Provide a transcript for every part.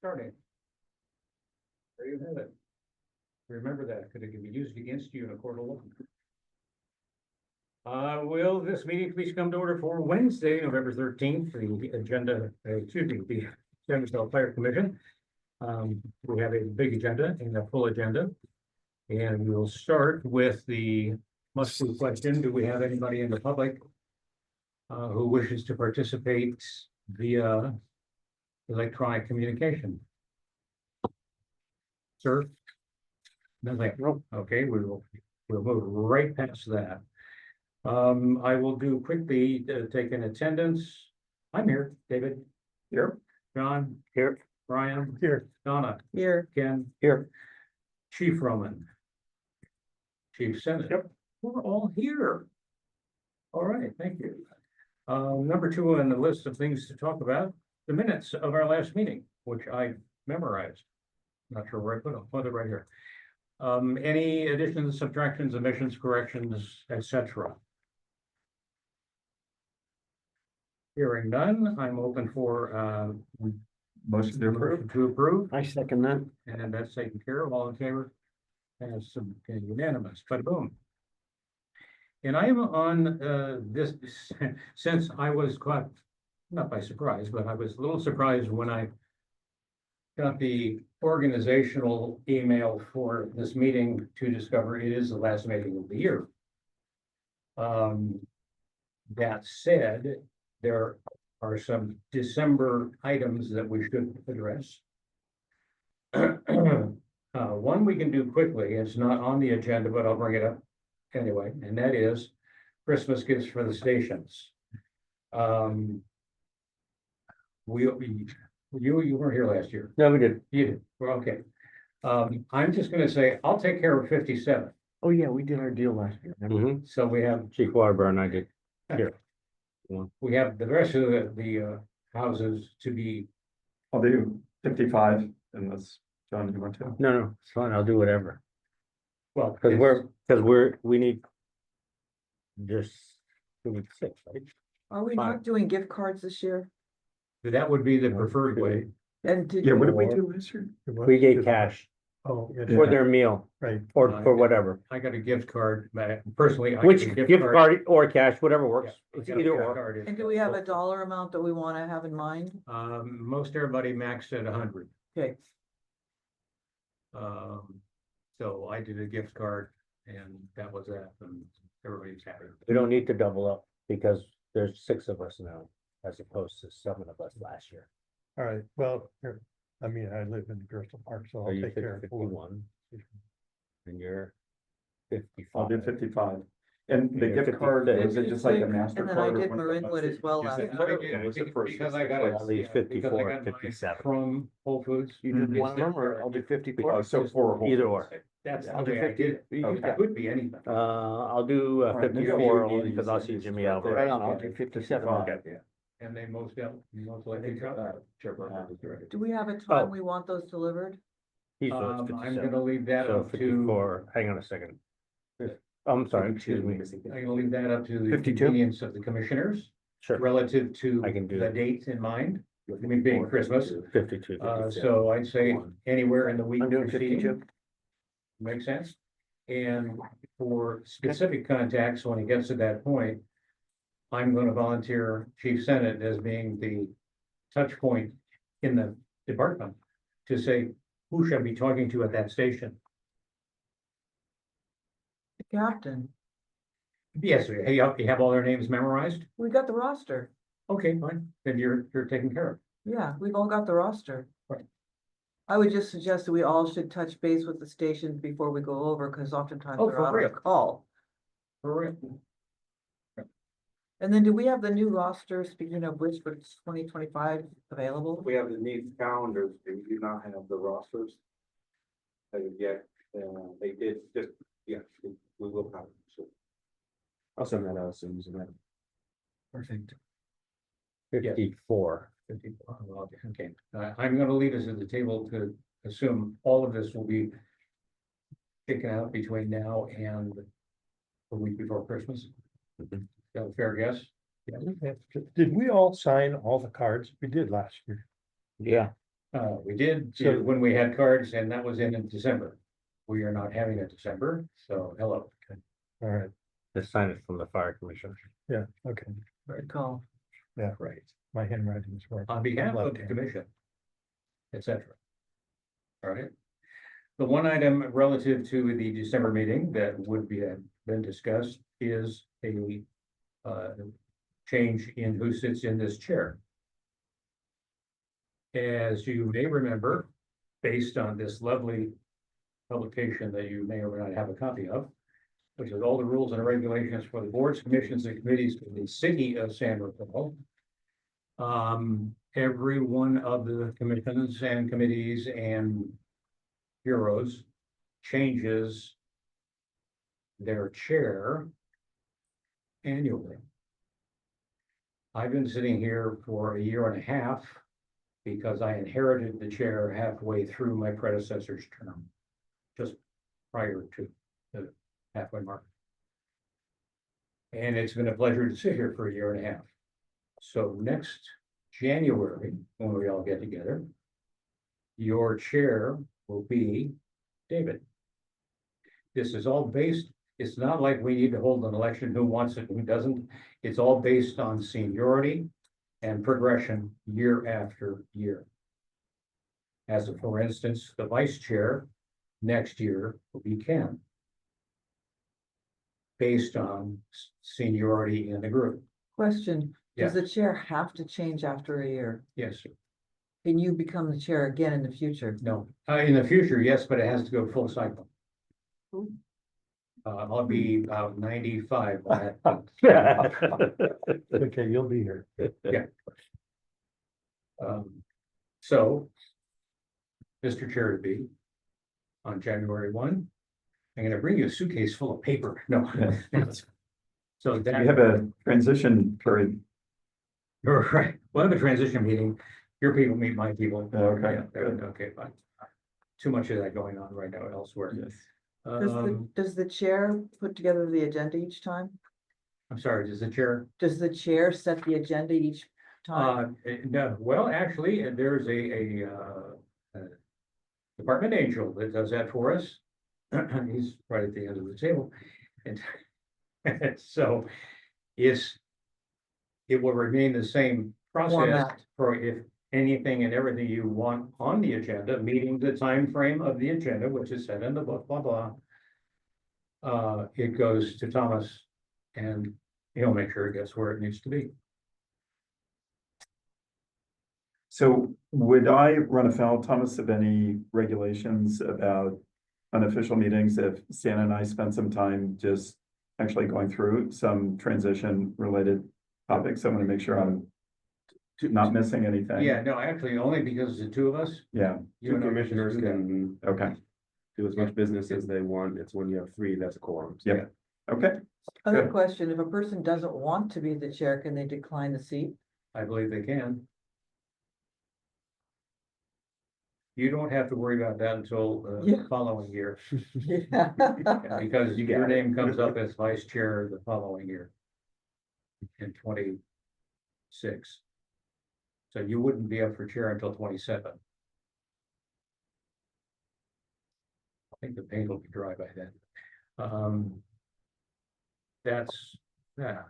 starting. There you have it. Remember that, because it can be used against you in a court of law. Will this meeting please come to order for Wednesday, November 13th, the agenda, the Centerville Fire Commission. We have a big agenda and a full agenda. And we'll start with the must-do question. Do we have anybody in the public who wishes to participate via electronic communication? Sir? Nothing. Okay, we'll move right past that. I will do quickly take an attendance. I'm here, David. Here. John. Here. Brian. Here. Donna. Here. Ken. Here. Chief Roman. Chief Senate. Yep. We're all here. All right, thank you. Number 2 on the list of things to talk about, the minutes of our last meeting, which I memorized. Not sure where I put them, put it right here. Any additions, subtractions, omissions, corrections, etc. Hearing none, I'm open for Motion to approve. motion to approve, I second that. and that's taken care of. All in favor? And some unanimous, but boom. And I am on this since I was caught, not by surprise, but I was a little surprised when I got the organizational email for this meeting to discover it is the last meeting of the year. That said, there are some December items that we should address. One we can do quickly, it's not on the agenda, but I'll bring it up anyway, and that is Christmas gifts for the stations. You weren't here last year. No, we did. You did, well, okay. I'm just gonna say, I'll take care of 57. Oh, yeah, we did our deal last year. So we have, Chief Waterburn, I did. we have the rest of the houses to be, I'll do 55 unless John, you want to? No, it's fine. I'll do whatever. well. Because we need just, we need 6, right? Are we Fine. not doing gift cards this year? That would be the preferred way. And did Yeah, what did we Or- do this year? We gave cash Oh, yeah, for their meal right. or for whatever. I got a gift card, but personally. I Which get a gift card or cash, whatever Yeah, works. I It's got a either gift or. card. and do we have a dollar amount that we want to have in mind? Most everybody maxed at 100. Okay, So I did a gift card and that was that, and everybody's happy. We don't need to double up because there's 6 of us now as opposed to 7 of us last year. All right, well, here, I mean, I live in Bristol Park, so Are I'll you take care of 51? And you're 55. I'll do 55. And the Yeah, gift card, 56. is it just like a And MasterCard? then I or did one of Marinwood those? as well Is last it- time. was it first? Because I got it. At least 54, 57. 57. From Whole Foods. You did Mhm. one of them or I'll do 54? Oh, so for. Either or. That's the I'll do way I 50. did it. Okay. It could be anything. I'll do All right, maybe I'll 54 do only because I'll see 80 Jimmy cents. Alvarez. Right on, I'll do 57. Okay. Yeah. And they most likely got Chairperson. do we have a Oh. time we want those delivered? He's so it's I'm 57. gonna leave that So up to, 54, hang on a second. I'm sorry, excuse me. I'm gonna leave that up to the 52? convenience of the commissioners Sure, relative to I can do the it. dates in mind. I mean, being Christmas, 52. 57. so I'd say anywhere in the week I'm doing preceding. 52. Makes sense? And for specific contacts, when it gets to that point, I'm gonna volunteer Chief Senate as being the touch point in the department to say, who should I be talking to at that station? The captain, Yes, you have all their names memorized? we got the roster. Okay, fine, then you're taken care of. Yeah, we've all got the roster. Right. I would just suggest that we all should touch base with the stations before we go over, because oftentimes Oh, they're for out on real? the call. For real. And then do we have the new roster, speaking of which, for 2025 available? We have the needs calendars, but we do not have the rosters. As of yet, they did just, yeah, we will have, it, so. I'll send that out as soon as I. Perfect. 54. Okay, I'm gonna leave us at the table to assume all of this will be taken out between now and the week before Christmas. Mhm. Is that a fair guess? Did we all sign all the cards? We did last year. Yeah, We did, So- when we had cards, and that was in December. We are not having it December, so hello. All right, They signed it from the fire commission. yeah, okay, Good call. Right. my handwriting is working. On behalf of the Left-handed. commission. Et cetera. All right. The one item relative to the December meeting that would be been discussed is a change in who sits in this chair. As you may remember, based on this lovely publication that you may or may not have a copy of, which is all the rules and regulations for the boards, commissions, and committees for the city of San Rafael. Every one of the commissions and committees and bureaus changes their chair annually. I've been sitting here for a year and a half because I inherited the chair halfway through my predecessor's term, just prior to the halfway mark. And it's been a pleasure to sit here for a year and a half. So next January, when we all get together, your chair will be David. This is all based, it's not like we need to hold an election, who wants it, who doesn't. It's all based on seniority and progression year after year. As a, for instance, the vice chair next year will be Ken. Based on seniority in the group. Question, Yes. does the chair have to change after a year? Yes, Can you become the chair again in the future? no, in the future, yes, but it has to go full cycle. Ooh. I'll be about 95 by that. Okay, you'll be here. So, Mr. Chair to be, on January 1, I'm gonna bring you a suitcase full of paper. No. So We that, have a transition period. you're right, we'll have a transition meeting. Your people meet my people. Okay, Yeah, good. okay, fine. Too much of that going on right now elsewhere. Yes. Does the chair put together the agenda each time? I'm sorry, does the chair? Does the chair set the agenda each time? No, well, actually, there's a department angel that does that for us. He's right at the end of the table. And so it will remain the same process Format. for if anything and everything you want on the agenda, meeting the time frame of the agenda, which is set in the book, blah, blah. It goes to Thomas and he'll make sure it gets where it needs to be. So would I run afoul, Thomas, of any regulations about unofficial meetings if Stan and I spend some time just actually going through some transition related topics? I want to make sure I'm not missing anything. Yeah, no, actually, only because the two of us. Yeah, you Two and I commissioners do that. can okay, do as much business as they want. It's when you have three, that's a quorum. So Yep. okay. Other good. question, if a person doesn't want to be the chair, can they decline the seat? I believe they can. You don't have to worry about that until Yeah. the following year, Yeah. because your name comes up as vice chair the following year. In 26. So you wouldn't be up for chair until 27. I think the paint will be dry by then. That's that.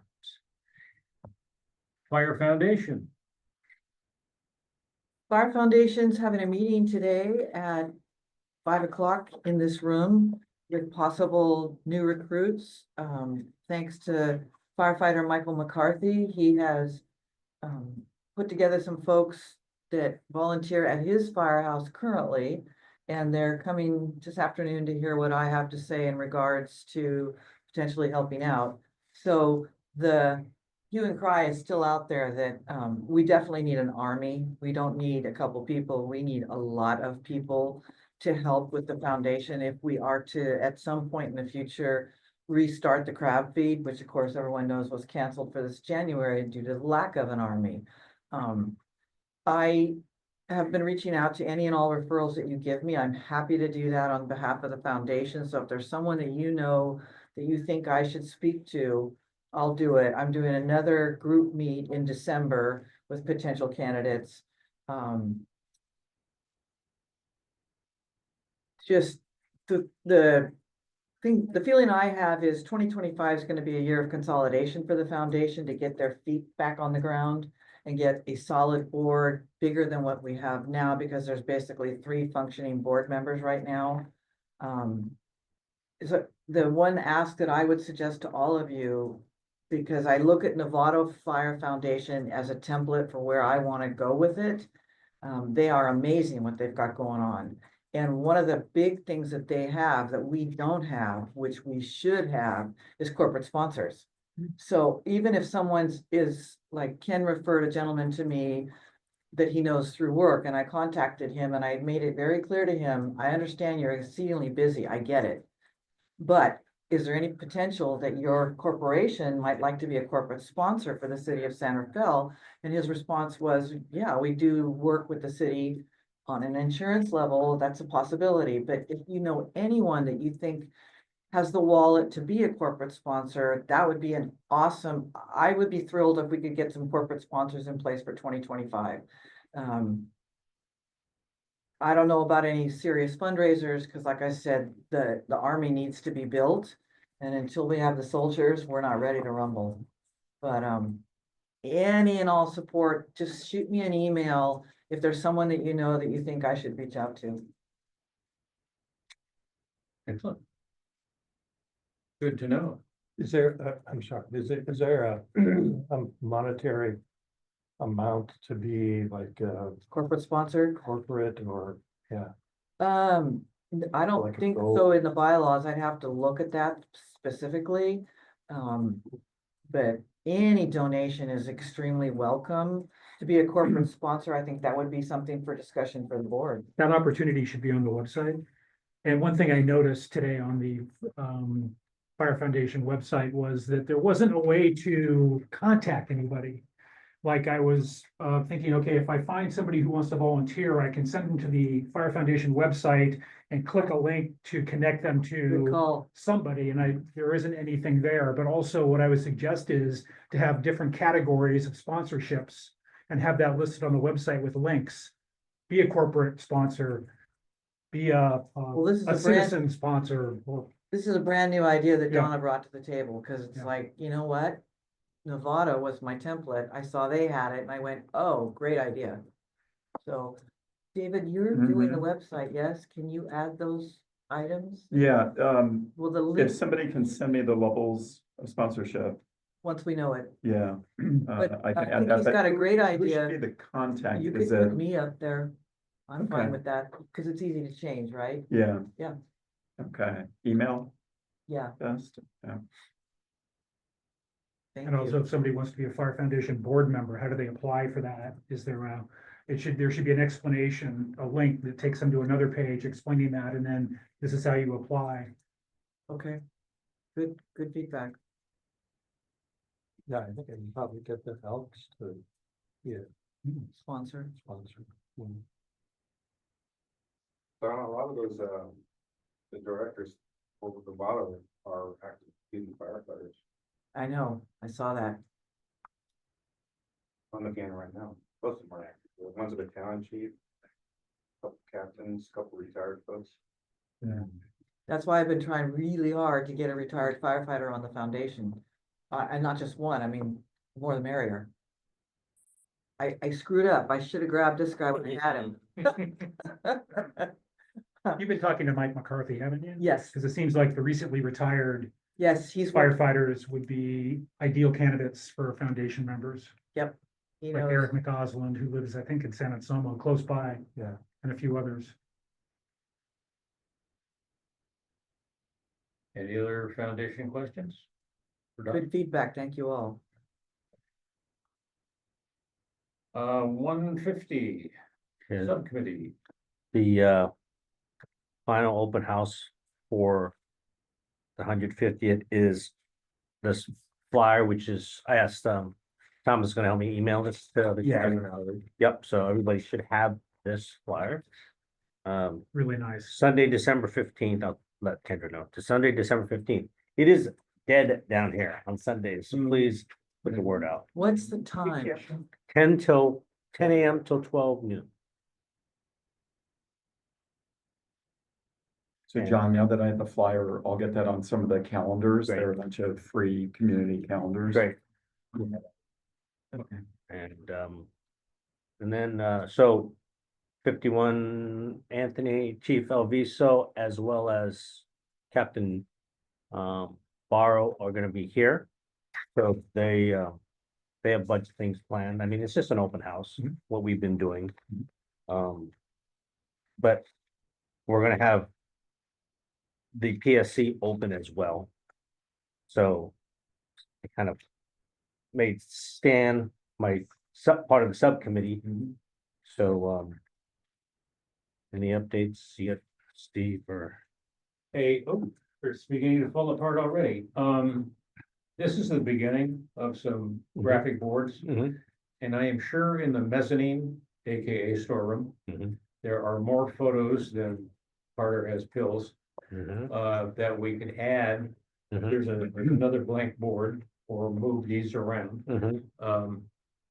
Fire Foundation. Fire Foundation's having a meeting today at 5 o'clock in this room with possible new recruits. Thanks to firefighter Michael McCarthy, he has put together some folks that volunteer at his firehouse currently. And they're coming this afternoon to hear what I have to say in regards to potentially helping out. So the hue and cry is still out there that we definitely need an army. We don't need a couple people. We need a lot of people to help with the foundation if we are to, at some point in the future, restart the crab feed, which of course everyone knows was canceled for this January due to the lack of an army. I have been reaching out to any and all referrals that you give me. I'm happy to do that on behalf of the foundation. So if there's someone that you know that you think I should speak to, I'll do it. I'm doing another group meet in December with potential candidates. just the thing, the feeling I have is 2025 is gonna be a year of consolidation for the foundation to get their feet back on the ground and get a solid board bigger than what we have now, because there's basically 3 functioning board members right now. So the one ask that I would suggest to all of you, because I look at Novato Fire Foundation as a template for where I want to go with it. They are amazing what they've got going on. And one of the big things that they have that we don't have, which we should have, is corporate sponsors. So even if someone's is, like Ken referred a gentleman to me that he knows through work, and I contacted him and I made it very clear to him, I understand you're exceedingly busy, I get it. But is there any potential that your corporation might like to be a corporate sponsor for the city of San Rafael? And his response was, yeah, we do work with the city on an insurance level, that's a possibility. But if you know anyone that you think has the wallet to be a corporate sponsor, that would be an awesome, I would be thrilled if we could get some corporate sponsors in place for 2025. I don't know about any serious fundraisers, because like I said, the army needs to be built. And until we have the soldiers, we're not ready to rumble. But any and all support, just shoot me an email if there's someone that you know that you think I should reach out to. Excellent. Good to know. Is there, I'm sorry, is there a monetary amount to be like, Corporate sponsor? corporate or, yeah? I don't Like a think goal? so in the bylaws. I'd have to look at that specifically. But any donation is extremely welcome. To be a corporate sponsor, I think that would be something for discussion for the board. That opportunity should be on the website. And one thing I noticed today on the Fire Foundation website was that there wasn't a way to contact anybody. Like I was thinking, okay, if I find somebody who wants to volunteer, I can send them to the Fire Foundation website and click a link to connect them Good to call. somebody, and there isn't anything there. But also what I would suggest is to have different categories of sponsorships and have that listed on the website with links. Be a corporate sponsor, be a This is a brand, citizen sponsor, or this is a brand new idea that Yeah. Donna brought to the table, because it's Yeah. like, you know what? Nevada was my template. I saw they had it and I went, oh, great idea. So, David, you're doing the website, yes? Can you add those items? Yeah, Well, the if link, somebody can send me the levels of sponsorship, once we know it. yeah. But I I can add think that. he's but got a great who idea. should be the contact? You could Is put it, me up there. I'm fine Okay. with that, because it's easy to change, right? yeah. Yeah. Okay, email Yeah, best, yeah. thank and also you. if somebody wants to be a Fire Foundation board member, how do they apply for that? Is there there should be an explanation, a link that takes them to another page explaining that, and then this is how you apply. Okay. Good feedback. Yeah, I think I can probably get the Elks to, yeah, Sponsor. sponsor. Don, a lot of those, the directors over the bottom are active duty firefighters. I know, I saw that. I'm looking at it right now. Most of them are active. One's a battalion chief, couple captains, couple retired folks. That's why I've been trying really hard to get a retired firefighter on the foundation. And not just one, I mean, more the merrier. I screwed up. I should have grabbed this guy when I had him. You've been talking to Mike McCarthy, haven't you? Yes, Because it seems like the recently retired yes, he's worked, firefighters would be ideal candidates for foundation members. he Like knows. Eric McOsland, who lives, I think, in San Anselmo, close by. Yeah. And a few others. Any other foundation questions? Good feedback. Thank you all. 150, And subcommittee. the final open house for the 150th is this flyer, which is, I asked Tom is gonna help me email this to the. Yeah. Yep, so everybody should have this flyer. Really nice. Sunday, December 15th, I'll let Kendra know, to Sunday, December 15th. It is dead down here on Sundays, so please put the word out. What's the time? 10 a.m. till 12 noon. So John, now that I have the flyer, I'll get that on some of the calendars. Great. There are a bunch of free community calendars. Great. Okay. And then, so 51 Anthony, Chief Elviso, as well as Captain Barrow are gonna be here. So they have a bunch of things planned. I mean, it's just an open house, what we've been doing. But we're gonna have the PSC open as well. So I kind of made Stan my part of the subcommittee. So, any updates, you got Steve or? It's beginning to fall apart already. This is the beginning of some graphic boards. And I am sure in the mezzanine, AKA storeroom, there are more photos than Carter has pills, that we can add. There's another blank board or move these around.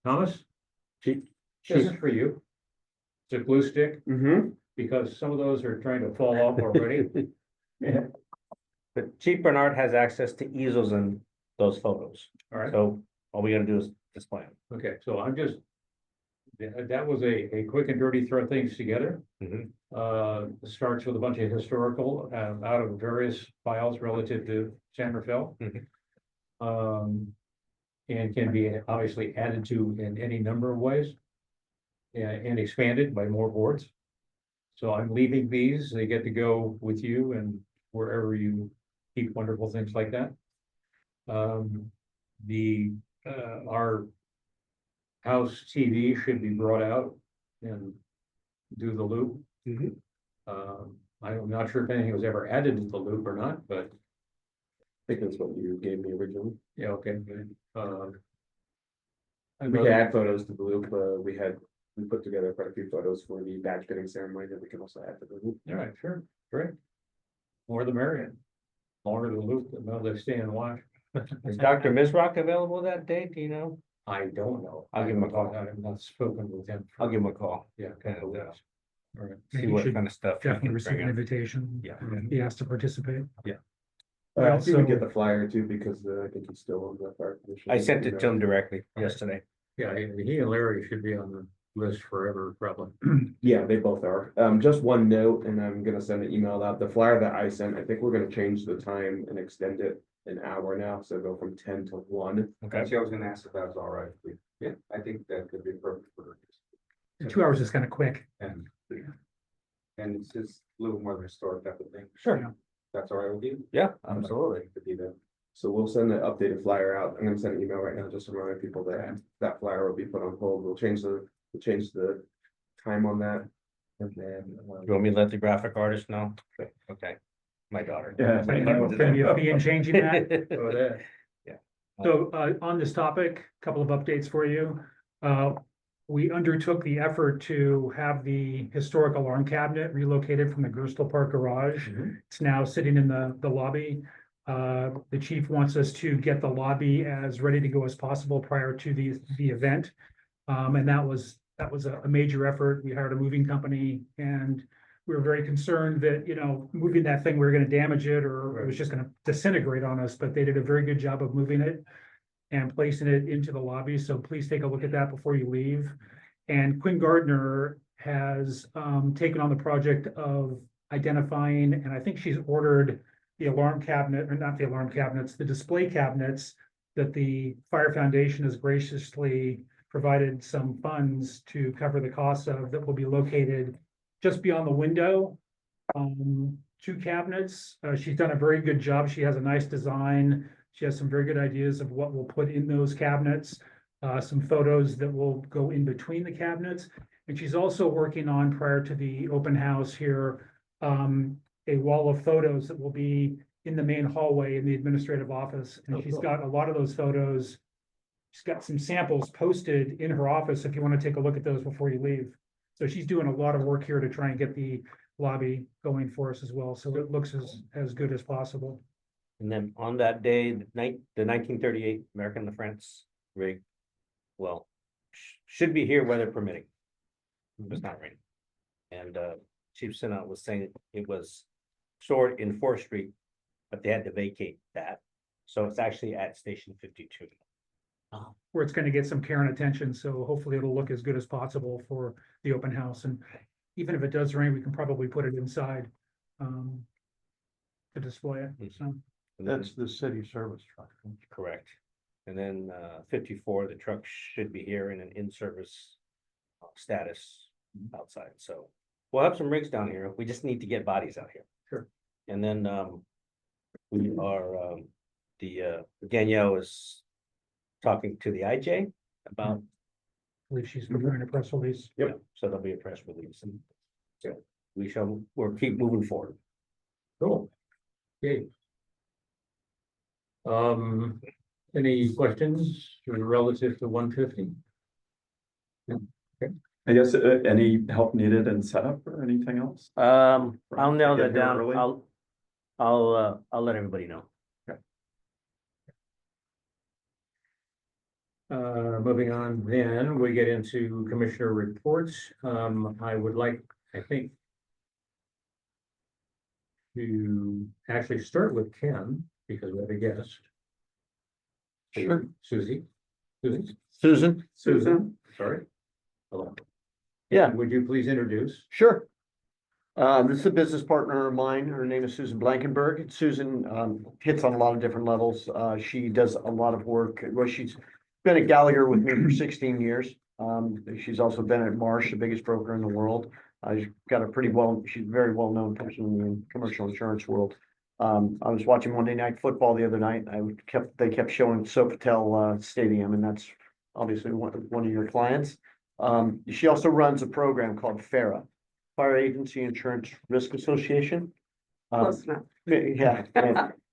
Thomas, this is for you. It's a glue stick, because some of those are trying to fall off already. But Chief Bernard has access to easels and those photos. All right. So all we gotta do is display them. Okay, so I'm just, that was a quick and dirty throw things together. Starts with a bunch of historical, out of various files relative to San Rafael. And can be obviously added to in any number of ways. And expanded by more boards. So I'm leaving these, they get to go with you and wherever you keep wonderful things like that. Our house TV should be brought out and do the loop. I'm not sure if anything was ever added to the loop or not, but I think that's what you gave me originally. yeah, okay, good. We can add photos to the loop, we put together quite a few photos for the badge fitting ceremony that we can also add to the loop. All right, sure, great. More the merrier. Longer the loop, the more they stay and watch. Is Dr. Mizrock available that day? Do you know? I don't know. I'll give him a call. I've not spoken with him. I'll give him a call. Yeah. And, All right. see He what should kind of stuff. he Definitely can receive bring an in. invitation. Yeah. He has to participate. I'll see if we So- get the flyer too, because I think he's still on the fire commission. I sent it to him directly yesterday. Yeah, he and Larry should be on the list forever, probably. Yeah, they both are. Just one note, and I'm gonna send an email out. The flyer that I sent, I think we're gonna change the time and extend it an hour now, so go from 10 to 1. Okay. Actually, I was gonna ask if that was all right. Yeah, I think that could be perfect for. 2 hours is kind of quick. And it's just a little more of a historic type of thing. Sure. That's all right with you? Yeah, absolutely. To be there. So we'll send the updated flyer out. I'm gonna send an email right now, just to remind people that that flyer will be put on hold. We'll change the time on that. And then, You want me to let the graphic artist know? Okay, my daughter. Yeah. Can be a fee in changing that. Oh, that. So on this topic, a couple of updates for you. We undertook the effort to have the historic alarm cabinet relocated from the Gerstle Park garage. It's now sitting in the lobby. The chief wants us to get the lobby as ready to go as possible prior to the event. And that was a major effort. We hired a moving company and we were very concerned that, moving that thing, we were gonna damage it or it was just gonna disintegrate on us, but they did a very good job of moving it and placing it into the lobby. So please take a look at that before you leave. And Quinn Gardner has taken on the project of identifying, and I think she's ordered the alarm cabinet, or not the alarm cabinets, the display cabinets that the Fire Foundation has graciously provided some funds to cover the costs of, that will be located just beyond the window. 2 cabinets. She's done a very good job. She has a nice design. She has some very good ideas of what we'll put in those cabinets. Some photos that will go in between the cabinets. And she's also working on, prior to the open house here, a wall of photos that will be in the main hallway in the administrative office. And she's got a lot of those photos. She's got some samples posted in her office if you want to take a look at those before you leave. So she's doing a lot of work here to try and get the lobby going for us as well. So it looks as good as possible. And then on that day, the 1938 American LaFrance rig, well, should be here weather permitting. It's not raining. And Chief Sinat was saying it was stored in Fourth Street, but they had to vacate that. So it's actually at Station 52. Where it's gonna get some care and attention, so hopefully it'll look as good as possible for the open house, and even if it does rain, we can probably put it inside. To display it, so. And then- That's the city service truck. Correct. And then 54, the truck should be here in an in-service status outside, so. We'll have some rigs down here, we just need to get bodies out here. Sure. And then we are, Danielle is talking to the IJ about. I believe she's preparing a press release. Yep. So there'll be a press release and so we'll keep moving forward. Cool. Okay. Any questions relative to 150? I guess, any help needed in setup or anything else? I'll nail Get that here down, early? I'll let everybody know. Moving on, then we get into commissioner reports. I would like, I think, to actually start with Ken, because we have a guest. Sure. Susie. Susan? Susan, sorry. Hello. Yeah. Would you please introduce? Sure. This is a business partner of mine. Her name is Susan Blankenberg. Susan hits on a lot of different levels. She does a lot of work. Well, she's been at Gallagher with me for 16 years. She's also been at Marsh, the biggest broker in the world. She's got a she's a very well-known person in the commercial insurance world. I was watching Monday Night Football the other night. They kept showing Sofitel Stadium, and that's obviously one of your clients. She also runs a program called FARA, Fire Agency Insurance Risk Association. Close enough. Yeah,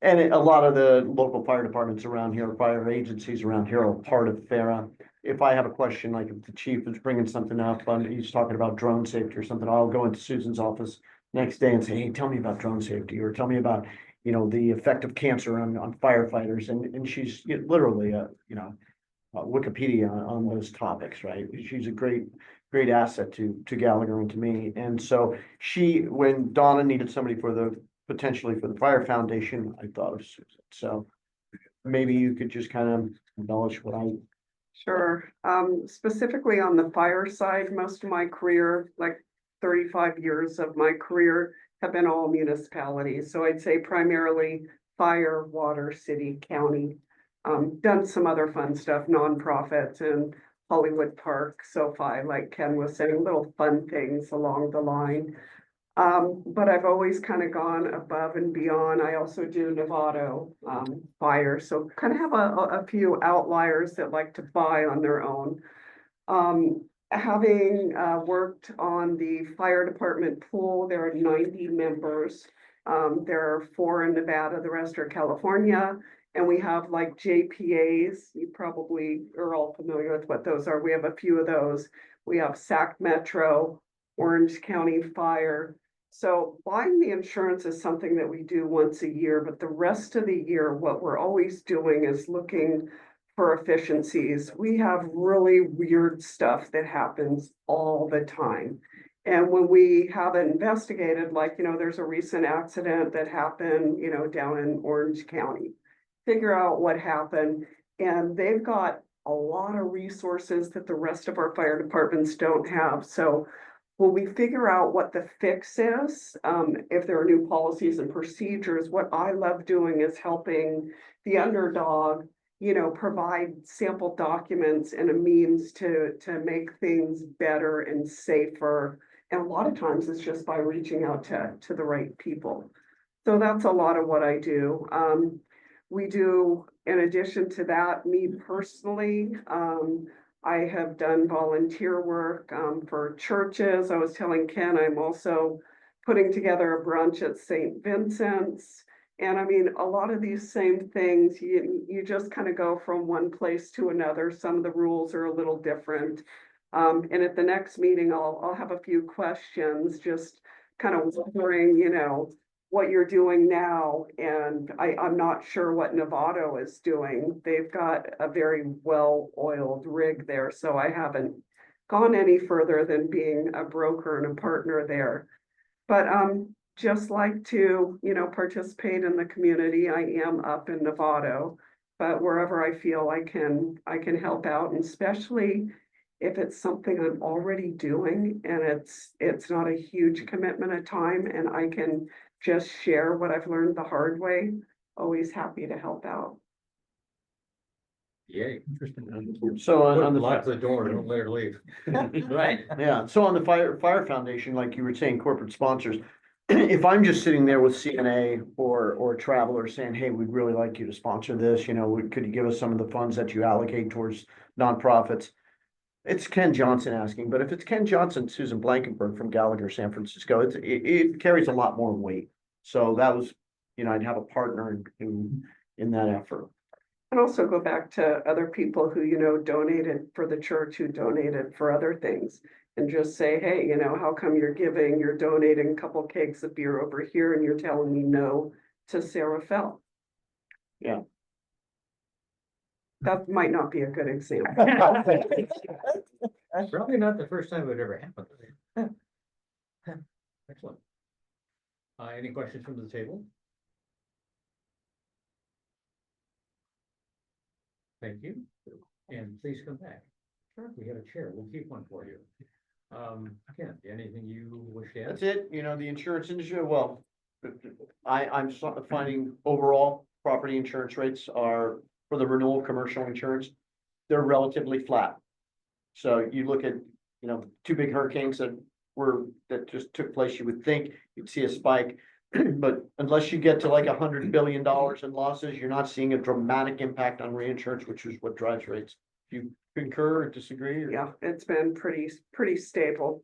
and a lot of the local fire departments around here, fire agencies around here are part of FARA. If I have a question, like if the chief is bringing something up, he's talking about drone safety or something, I'll go into Susan's office next day and say, hey, tell me about drone safety, or tell me about, the effect of cancer on firefighters, and she's literally Wikipedia on those topics, right? She's a great asset to Gallagher and to me. And so when Donna needed somebody potentially for the Fire Foundation, I thought of Susan. So maybe you could just kind of embellish what I. Sure. Specifically on the fire side, most of my career, like 35 years of my career, have been all municipalities. So I'd say primarily fire, water, city, county. Done some other fun stuff, nonprofits and Hollywood Park, SoFi, like Ken was saying, little fun things along the line. But I've always kind of gone above and beyond. I also do Novato fire, so kind of have a few outliers that like to buy on their own. Having worked on the fire department pool, there are 90 members. There are 4 in Nevada, the rest are California. And we have like JPAs, you probably are all familiar with what those are. We have a few of those. We have SAC Metro, Orange County Fire. So buying the insurance is something that we do once a year, but the rest of the year, what we're always doing is looking for efficiencies. We have really weird stuff that happens all the time. And when we have it investigated, like, there's a recent accident that happened, down in Orange County. Figure out what happened, and they've got a lot of resources that the rest of our fire departments don't have. So when we figure out what the fix is, if there are new policies and procedures, what I love doing is helping the underdog, provide sample documents and a means to make things better and safer. And a lot of times it's just by reaching out to the right people. So that's a lot of what I do. We do, in addition to that, me personally, I have done volunteer work for churches. I was telling Ken, I'm also putting together a brunch at St. Vincent's. And I mean, a lot of these same things, you just kind of go from one place to another. Some of the rules are a little different. And at the next meeting, I'll have a few questions, just kind of wondering, what you're doing now, and I'm not sure what Novato is doing. They've got a very well-oiled rig there, so I haven't gone any further than being a broker and a partner there. But just like to, participate in the community. I am up in Novato. But wherever I feel I can help out, and especially if it's something I'm already doing and it's not a huge commitment of time and I can just share what I've learned the hard way, always happy to help out. Yay, interesting. So on the. Lock the door, don't let her leave. Right, yeah, so on the Fire Foundation, like you were saying, corporate sponsors. If I'm just sitting there with CNA or Traveler saying, hey, we'd really like you to sponsor this, could you give us some of the funds that you allocate towards nonprofits? It's Ken Johnson asking, but if it's Ken Johnson, Susan Blankenberg from Gallagher, San Francisco, it carries a lot more weight. So that was, I'd have a partner in that effort. And also go back to other people who, donated for the church, who donated for other things. And just say, hey, how come you're donating a couple kegs of beer over here and you're telling me no to Sarah Fell? Yeah. That might not be a good example. Probably not the first time it ever happened. Excellent. Any questions from the table? Thank you, and please come back. Sure. We have a chair, we'll keep one for you. Ken, anything you wish to add? That's it, the insurance industry, well, I'm finding overall property insurance rates are, for the renewal commercial insurance, they're relatively flat. So you look at, two big hurricanes that just took place, you would think you'd see a spike. But unless you get to like $100 billion in losses, you're not seeing a dramatic impact on reinsurance, which is what drives rates. Do you concur or disagree? Yeah, it's been pretty stable.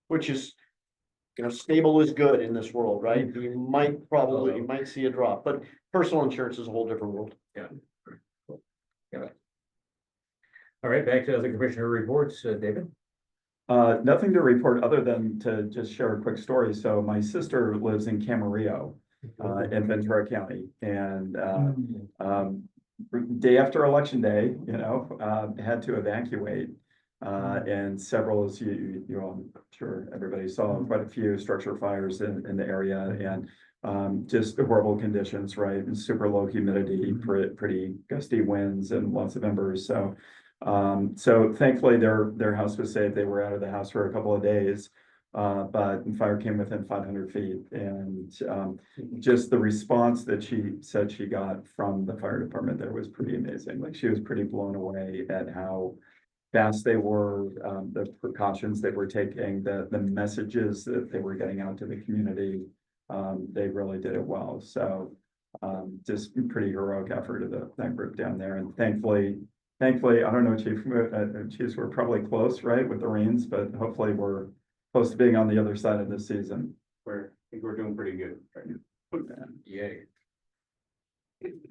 Which is, stable is good in this world, right? You might see a drop, but personal insurance is a whole different world. All right, back to other commissioner reports, David. Nothing to report other than to just share a quick story. So my sister lives in Camarillo, in Ventura County, and day after election day, had to evacuate. And several, as you all, I'm sure everybody saw, quite a few structure fires in the area, and just horrible conditions, right? And super low humidity, pretty gusty winds and lots of embers. So thankfully their house was saved. They were out of the house for a couple of days. But fire came within 500 feet, and just the response that she said she got from the fire department there was pretty amazing. Like, she was pretty blown away at how fast they were, the precautions they were taking, the messages that they were getting out to the community. They really did it well. So just pretty heroic effort of that group down there, and thankfully, I don't know, Chiefs, we're probably close, right, with the rains, but hopefully we're close to being on the other side of this season. I think we're doing pretty good. Yay.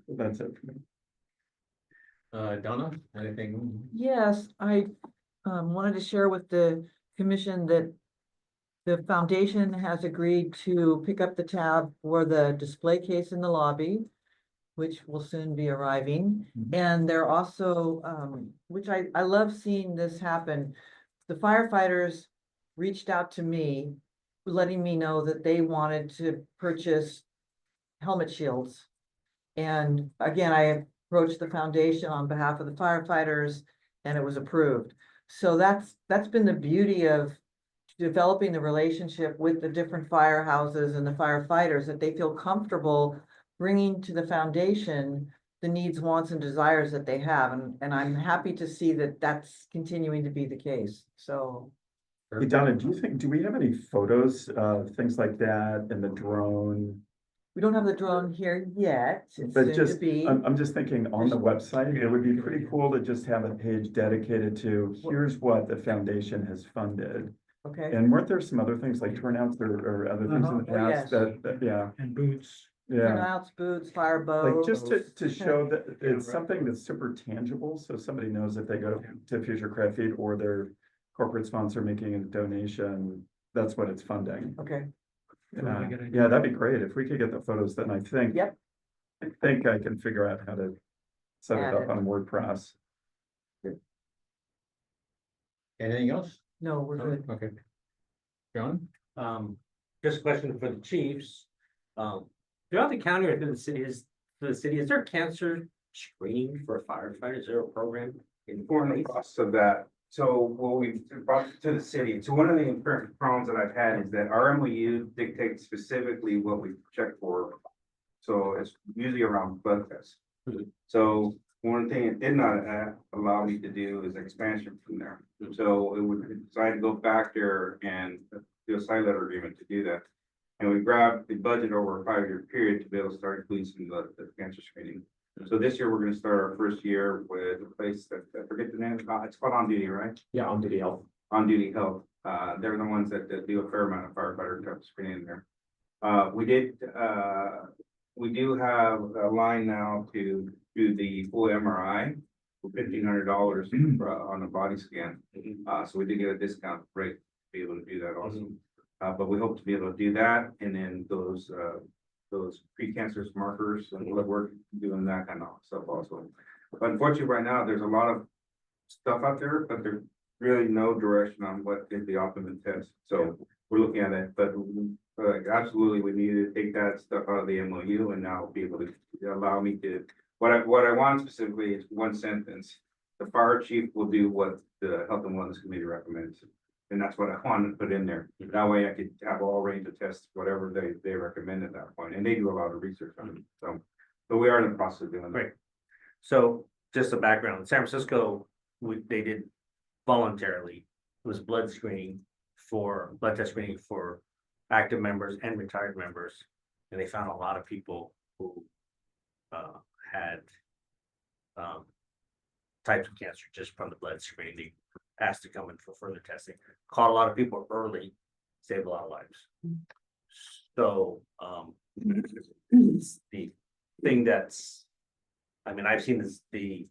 That's it for me. Donna, anything? Yes, I wanted to share with the commission that the foundation has agreed to pick up the tab for the display case in the lobby, which will soon be arriving. And they're also, which I love seeing this happen. The firefighters reached out to me, letting me know that they wanted to purchase helmet shields. And again, I approached the foundation on behalf of the firefighters, and it was approved. So that's been the beauty of developing the relationship with the different firehouses and the firefighters, that they feel comfortable bringing to the foundation the needs, wants, and desires that they have. And I'm happy to see that that's continuing to be the case. So. Hey, Donna, do we have any photos of things like that and the drone? We don't have the drone here yet. It's But soon just, to be. I'm just thinking on the website, it would be pretty cool to just have a page dedicated to, here's what the foundation has funded. Okay, And weren't there some other things like turnouts or other things in the Oh, past yes. that, yeah, And boots. yeah. turnouts, boots, fire Like, bows. just to show that Yeah, it's something that's super tangible, so somebody knows if they go to Future Craft Feed or their corporate sponsor making a donation, that's what it's funding. Okay, Really good idea. Yeah, that'd be great. If we could get the photos, then I think. Yep. I think I can figure out how to set it Add up it. on WordPress. Anything else? no, we're good. Okay. John? just a question for the chiefs. Throughout the county or through the city, is there cancer screening for firefighters? Is there a program? We're in the process of that. So what we brought to the city, so one of the current problems that I've had is that our MOU dictates specifically what we check for. So it's usually around blood tests. So one thing it did not allow me to do is expansion from there. So it would decide to go back there and do a side letter agreement to do that. And we grabbed the budget over a 5-year period to be able to start including some of the cancer screening. So this year, we're gonna start our first year with a place that, I forget the name, it's called On Duty, right? Yeah, on Duty Health. On Duty Health, they're the ones that do a fair amount of firefighter type screening there. We do have a line now to do the full MRI for $1,500 on a body scan. So we did get a discount rate to be able to do that also. But we hope to be able to do that, and then those pre-cancerous markers and blood work, doing that kind of stuff also. But unfortunately, right now, there's a lot of stuff out there, but there's really no direction on what is the optimum test. So we're looking at it, but absolutely, we need to take that stuff out of the MOU and now be able to allow me to, what I want specifically is one sentence. The fire chief will do what the Health and Wellness Committee recommends. And that's what I wanted to put in there. That way I could have all range of tests, whatever they recommend at that point. And they do a lot of research on it. So we are in the process of doing that. Great. So just a background, in San Francisco, they did voluntarily, it was blood test screening for active members and retired members. And they found a lot of people who had types of cancer just from the blood screening. They asked to come in for further testing, caught a lot of people early, saved a lot of lives. So the thing that's, I mean, I've seen this, the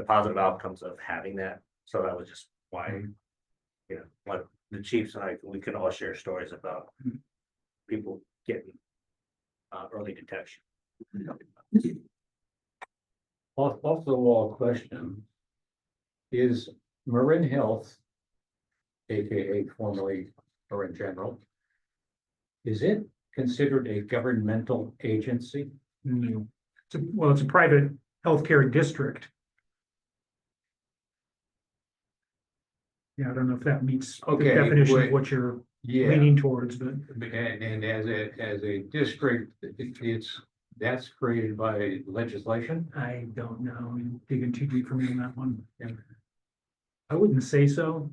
positive outcomes of having that. So that was just why, you know, what the chiefs and I, we can all share stories about people getting early detection. Off the wall question. Is Marin Health, AKA formerly Marin General, is it considered a governmental agency? No. It's a private healthcare district. Yeah, I don't know if that meets the Okay, definition of wait. what you're Yeah, leaning towards, but and as a district, that's created by legislation? I don't know. I'm digging too deep for me on that one. Yeah. I wouldn't say so.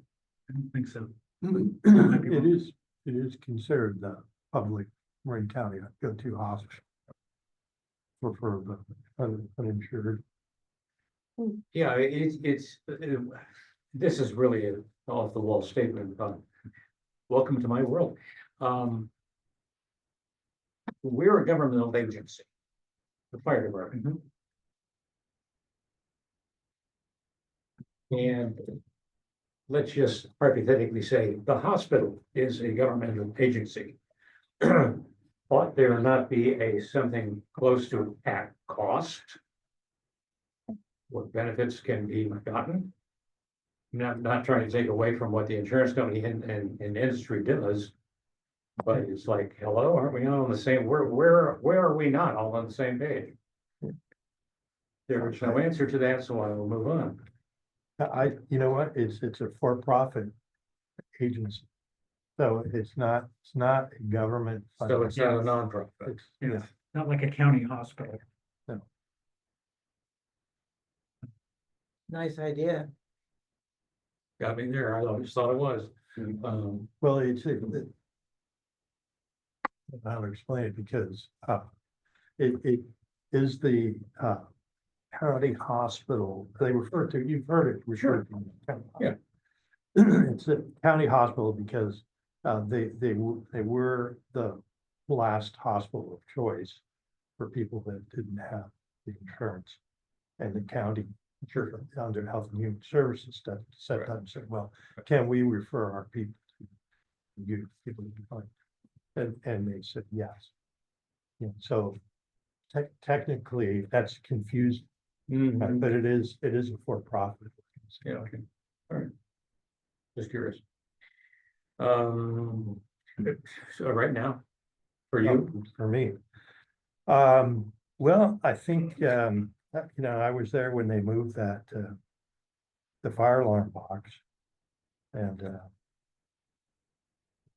I don't think so. Might be wrong. It is considered the public Marin County go-to hospital. For the uninsured. Yeah, this is really an off the wall statement, but welcome to my world. We're a governmental agency, the fire department. And let's just hypothetically say the hospital is a governmental agency. Ought there not be something close to at cost? What benefits can be gotten? Not trying to take away from what the insurance company and industry does. But it's like, hello, aren't we all on the same, where are we not all on the same page? There is no answer to that, so I will move on. You know what, it's a for-profit agency. So it's not a government. So it's not a nonprofit. Yeah, Not like a county hospital. Nice idea. Got me there, I always thought it was. well, I'll explain it because, it is the, county hospital, you've heard it referred to. Yeah. It's a county hospital because, they were the last hospital of choice for people that didn't have the insurance. And the county, under Health and Human Services, set up and said, well, can we refer our people to you, people? And they said, yes. Yeah, so technically, that's confusing, but it is a for-profit. Yeah, okay, all right. Just curious. So right now, for you, For me. Well, I think, I was there when they moved that, the fire alarm box. And,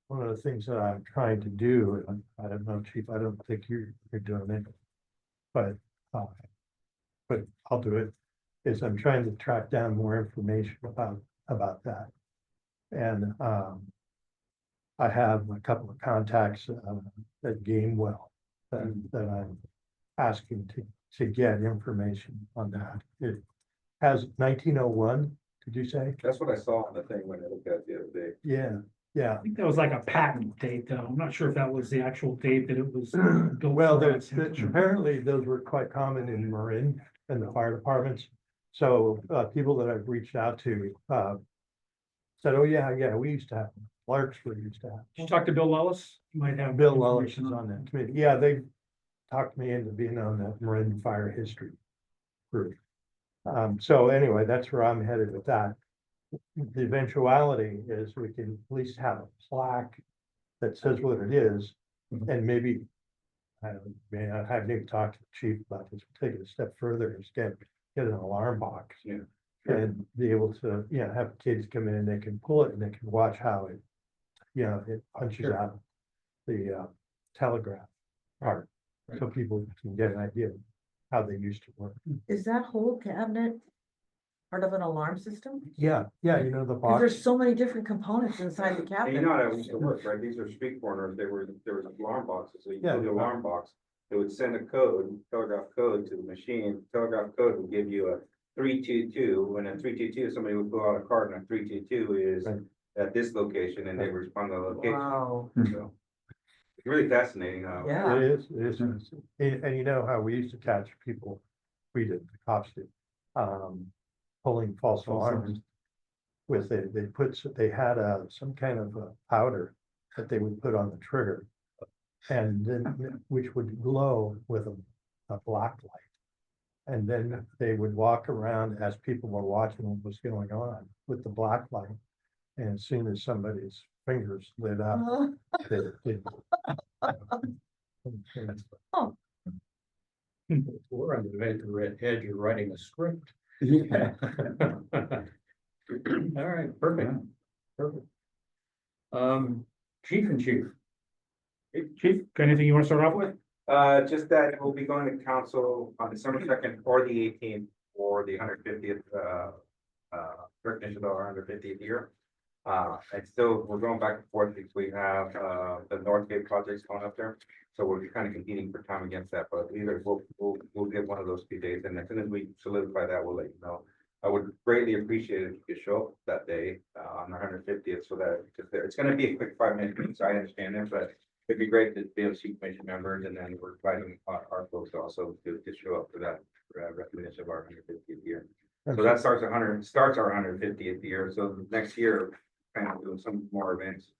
one of the things that I'm trying to do, and I don't know, Chief, I don't think you're doing it. But I'll do it, is I'm trying to track down more information about that. And, I have a couple of contacts, at Gamewell that I'm asking to get information on that. It has 1901, did you say? That's what I saw on the thing when I looked at it the other day. Yeah. I think that was like a patent date, though. I'm not sure if that was the actual date that it was. built Well, for. apparently those were quite common in Marin and the fire departments. So, people that I've reached out to, said, oh, yeah, we used to have, them. Larkspur used to have. Did you talk to Bill Ellis? You might have. Bill Ellis is information on that committee. Yeah, they talked me into being on the Marin Fire History group. So anyway, that's where I'm headed with that. The eventuality is we can at least have a plaque that says what it is, and maybe. I haven't even talked to the chief about this, we'll take it a step further, is get an alarm box. Yeah. And be able to, have kids come in, they can pull it and they can watch how it, it punches out the telegraph part. So people can get an idea of how they used to work. Is that whole cabinet part of an alarm system? Yeah, the 'Cause box. there's so many different components inside the And you cabinet. know how that used to work, right? These are street corners, there was alarm boxes, so you Yeah. put the alarm box. It would send a code, telegraph code to the machine, telegraph code would give you a 322. When a 322, somebody would pull out a card and a 322 is Right. at this location and they respond to the location. Wow, So it's really fascinating how. yeah. It is. And you know how we used to catch people, we did, the cops did, pulling false alarms. With it, they had some kind of a powder that they would put on the trigger. And then, which would glow with a black light. And then they would walk around as people were watching what was going on with the black light. And as soon as somebody's fingers lit up, they. we're on the edge of writing a script. Yeah. All right, perfect. Chief and chief. Hey, Chief, got anything you want to start off with? Just that we'll be going to council on December 2nd or the 18th for the 150th, recognition of our 150th year. And still, we're going back and forth because we have, the Northgate projects going up there. So we're kind of competing for time against that, but either we'll get one of those 2 days, and as soon as we solidify that, we'll let you know. I would greatly appreciate it if you could show up that day, on the 150th, so that, because it's gonna be a quick 5-minute meeting, so I understand it, but it'd be great to be able to see commission members, and then we're inviting our folks also to show up for that recognition of our 150th year. So that starts our 150th year, so next year, kind of doing some more events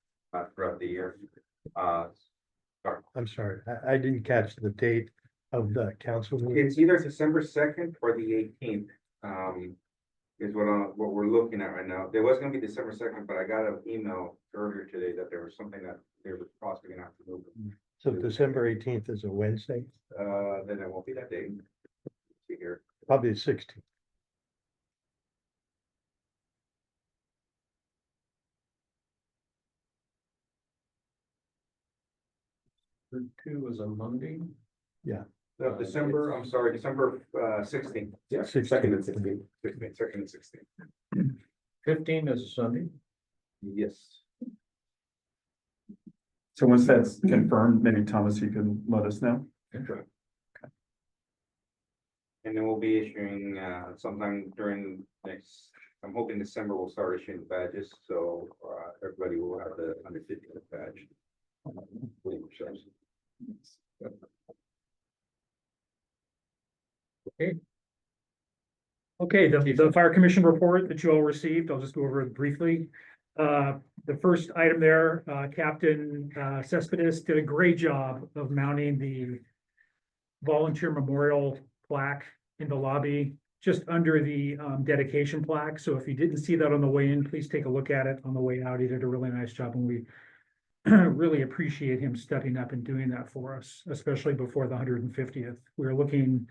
throughout the year. I'm sorry, I didn't catch the date of the council meeting. It's either December 2nd or the 18th, is what we're looking at right now. There was gonna be December 2nd, but I got an email earlier today that there was something that they were possibly gonna have to move. So December 18th is a Wednesday, Then it won't be that day. See here. probably the 16th. Two is a Monday. December 16th. Yeah, 16th. second and 16th. 2nd and 16th. 15 is a Sunday. Yes. So once that's confirmed, maybe Thomas, you can let us know. And then we'll be issuing, sometime during next, I'm hoping December we'll start issuing badges, so, everybody will have the 150th badge. Okay, the fire commission report that you all received, I'll just go over it briefly. The first item there, Captain Cespedes did a great job of mounting the volunteer memorial plaque in the lobby. just under the dedication plaque. So if you didn't see that on the way in, please take a look at it on the way out. He did a really nice job, and we really appreciate him stepping up and doing that for us, especially before the 150th. We were looking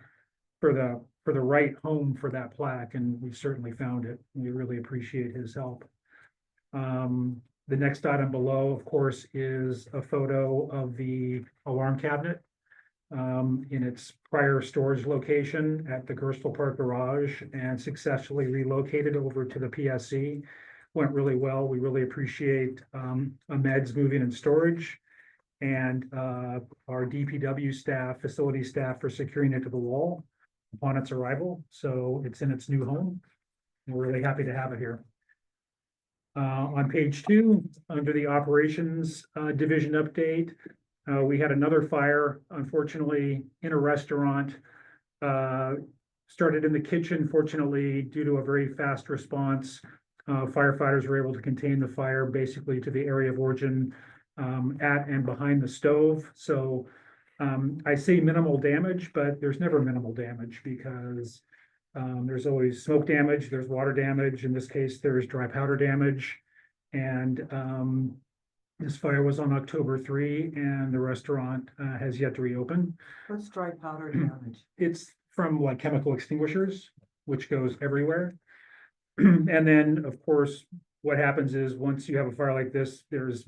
for the right home for that plaque, and we certainly found it. We really appreciate his help. The next item below, of course, is a photo of the alarm cabinet in its prior storage location at the Gerstle Park Garage, and successfully relocated over to the PSC. Went really well. We really appreciate Ahmed's moving and storage, and our DPW staff, facility staff, for securing it to the wall upon its arrival. So it's in its new home. We're really happy to have it here. On page 2, under the operations division update, we had another fire, unfortunately, in a restaurant. Started in the kitchen. Fortunately, due to a very fast response, firefighters were able to contain the fire basically to the area of origin at and behind the stove. So I say minimal damage, but there's never minimal damage, because there's always smoke damage, there's water damage. In this case, there's dry powder damage. And this fire was on October 3, and the restaurant has yet to reopen. What's dry powder damage? It's from like chemical extinguishers, which goes everywhere. And then, of course, what happens is once you have a fire like this, there's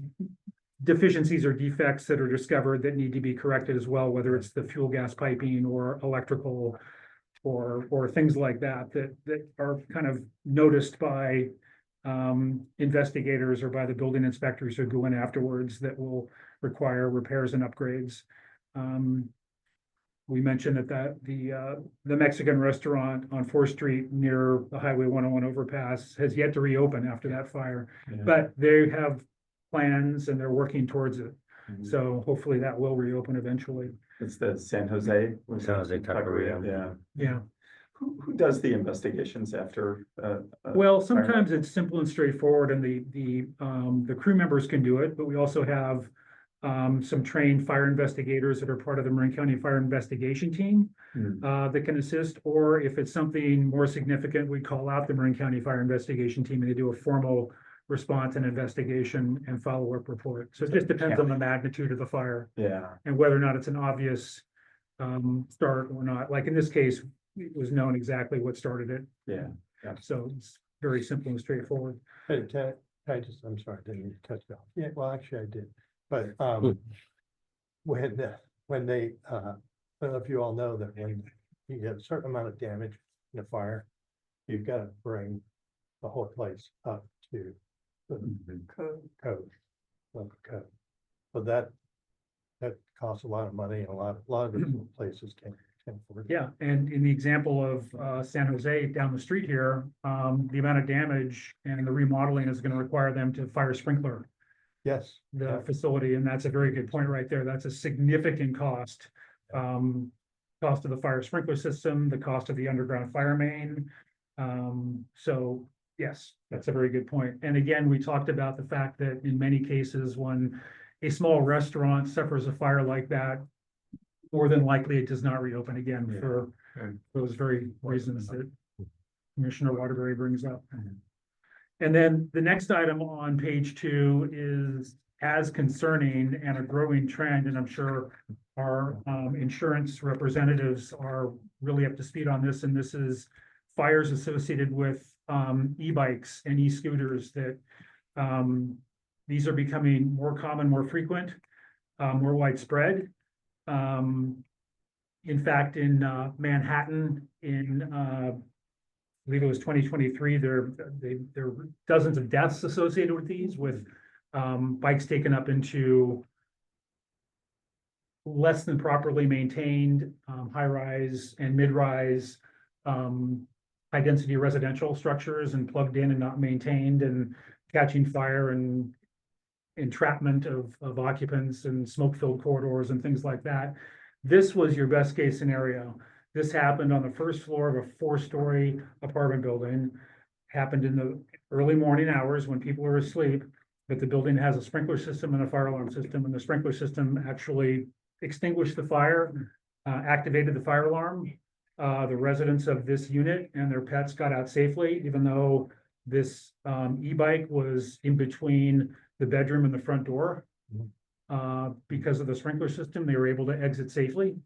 deficiencies or defects that are discovered that need to be corrected as well, whether it's the fuel gas piping or electrical or things like that, that are kind of noticed by investigators or by the building inspectors who go in afterwards, that will require repairs and upgrades. We mentioned that the Mexican restaurant on 4th Street near the Highway 101 overpass has yet to reopen after that fire, but they have plans and they're working towards it. So hopefully that will reopen eventually. It's the San Jose. San Jose Taqueria. Yeah. Yeah. Who does the investigations after? Well, sometimes it's simple and straightforward, and the crew members can do it, but we also have some trained fire investigators that are part of the Marin County Fire Investigation Team that can assist. Or if it's something more significant, we call out the Marin County Fire Investigation Team, and they do a formal response and investigation and follow-up report. So it just depends on the magnitude of the fire. Yeah. And whether or not it's an obvious start or not. Like in this case, it was known exactly what started it. Yeah. So it's very simple and straightforward. Hey, I'm sorry, didn't mean to cut you off. Yeah, well, actually I did, but, when they, I don't know if you all know that when you get a certain amount of damage in a fire, you've got to bring the whole place up to the code. Local code. So that costs a lot of money, and a lot of different places can afford it. Yeah, and in the example of San Jose down the street here, the amount of damage and the remodeling is going to require them to fire sprinkler Yes. the facility, and that's a very good point right there. That's a significant cost. Cost of the fire sprinkler system, the cost of the underground fire main. So yes, that's a very good point. And again, we talked about the fact that in many cases, when a small restaurant suffers a fire like that, more than likely it does not reopen again for those very reasons that Commissioner Waterbury brings up. And then the next item on page 2 is as concerning and a growing trend, and I'm sure our insurance representatives are really up to speed on this, and this is fires associated with e-bikes and e-scooters, that these are becoming more common, more frequent, more widespread. In fact, in Manhattan, I believe it was 2023, there were dozens of deaths associated with these, with bikes taken up into less than properly maintained high-rise and mid-rise high-density residential structures, and plugged in and not maintained, and catching fire and entrapment of occupants and smoke-filled corridors and things like that. This was your best case scenario. This happened on the first floor of a 4-story apartment building, happened in the early morning hours when people were asleep, but the building has a sprinkler system and a fire alarm system, and the sprinkler system actually extinguished the fire, activated the fire alarm, The residents of this unit and their pets got out safely, even though this e-bike was in between the bedroom and the front door. Because of the sprinkler system, they were able to exit safely.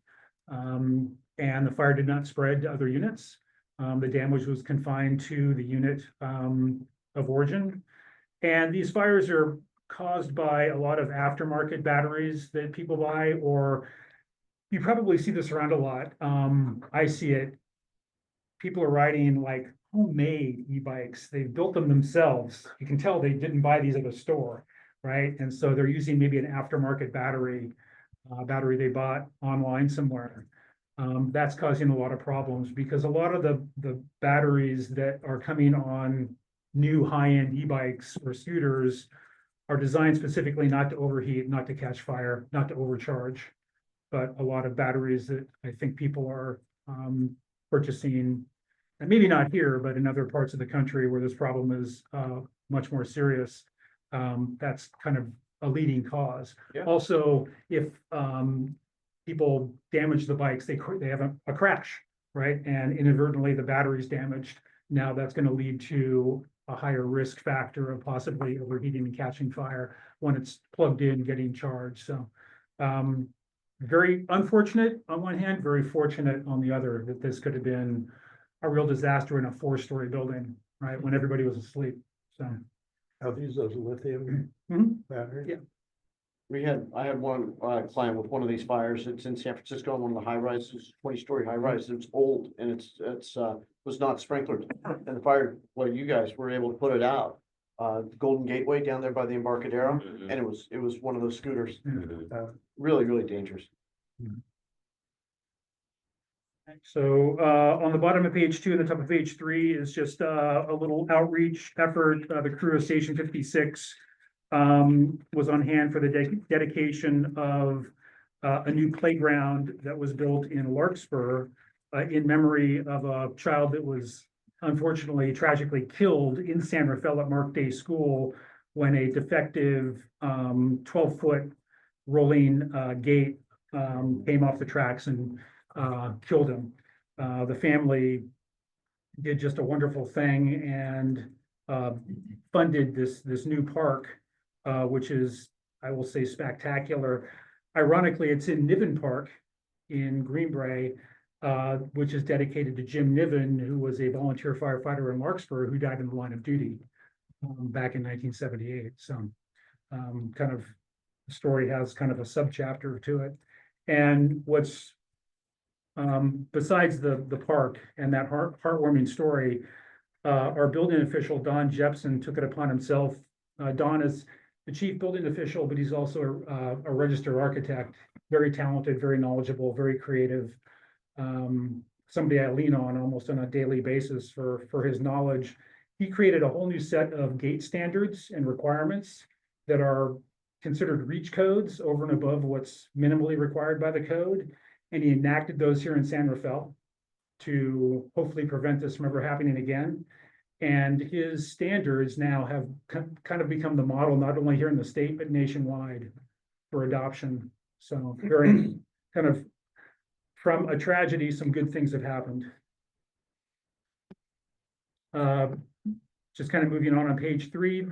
And the fire did not spread to other units. The damage was confined to the unit of origin. And these fires are caused by a lot of aftermarket batteries that people buy, or you probably see this around a lot. I see it. People are riding like homemade e-bikes. They built them themselves. You can tell they didn't buy these at a store, right? And so they're using maybe an aftermarket battery they bought online somewhere. That's causing a lot of problems because a lot of the batteries that are coming on new high-end e-bikes or scooters are designed specifically not to overheat, not to catch fire, not to overcharge. But a lot of batteries that I think people are purchasing, and maybe not here, but in other parts of the country where this problem is much more serious, that's kind of a leading cause. Yeah. Also, if people damage the bikes, they have a crash, right? And inadvertently the battery's damaged. Now that's going to lead to a higher risk factor of possibly overheating and catching fire when it's plugged in, getting charged. So very unfortunate on one hand, very fortunate on the other, that this could have been a real disaster in a 4-story building, right? When everybody was asleep. So. Are these those lithium Mhm. batteries? Yeah. I had one client with one of these fires. It's in San Francisco, one of the high rises, 20-story high rise. It's old and it's was not sprinkled. And the fire, well, you guys were able to put it out. Golden Gateway down there by the Embarcadero, and it was one of those scooters. Really, really dangerous. So on the bottom of page 2 and the top of page 3 is just a little outreach effort. The crew of Station 56 was on hand for the dedication of a new playground that was built in Larkspur in memory of a child that was unfortunately tragically killed in San Rafael at Mark Day School when a defective 12-foot rolling gate came off the tracks and killed him. The family did just a wonderful thing and funded this new park, which is, I will say, spectacular. Ironically, it's in Niven Park in Greenbrae, which is dedicated to Jim Niven, who was a volunteer firefighter in Larkspur who died in the line of duty back in 1978. So kind of the story has kind of a subchapter to it. And what's besides the park and that heartwarming story, our building official, Don Jepson, took it upon himself. Don is the chief building official, but he's also a registered architect, very talented, very knowledgeable, very creative. Somebody I lean on almost on a daily basis for his knowledge. He created a whole new set of gate standards and requirements that are considered reach codes over and above what's minimally required by the code. And he enacted those here in San Rafael to hopefully prevent this from ever happening again. And his standards now have kind of become the model, not only here in the state, but nationwide for adoption. So very kind of from a tragedy, some good things have happened. Just kind of moving on page 3,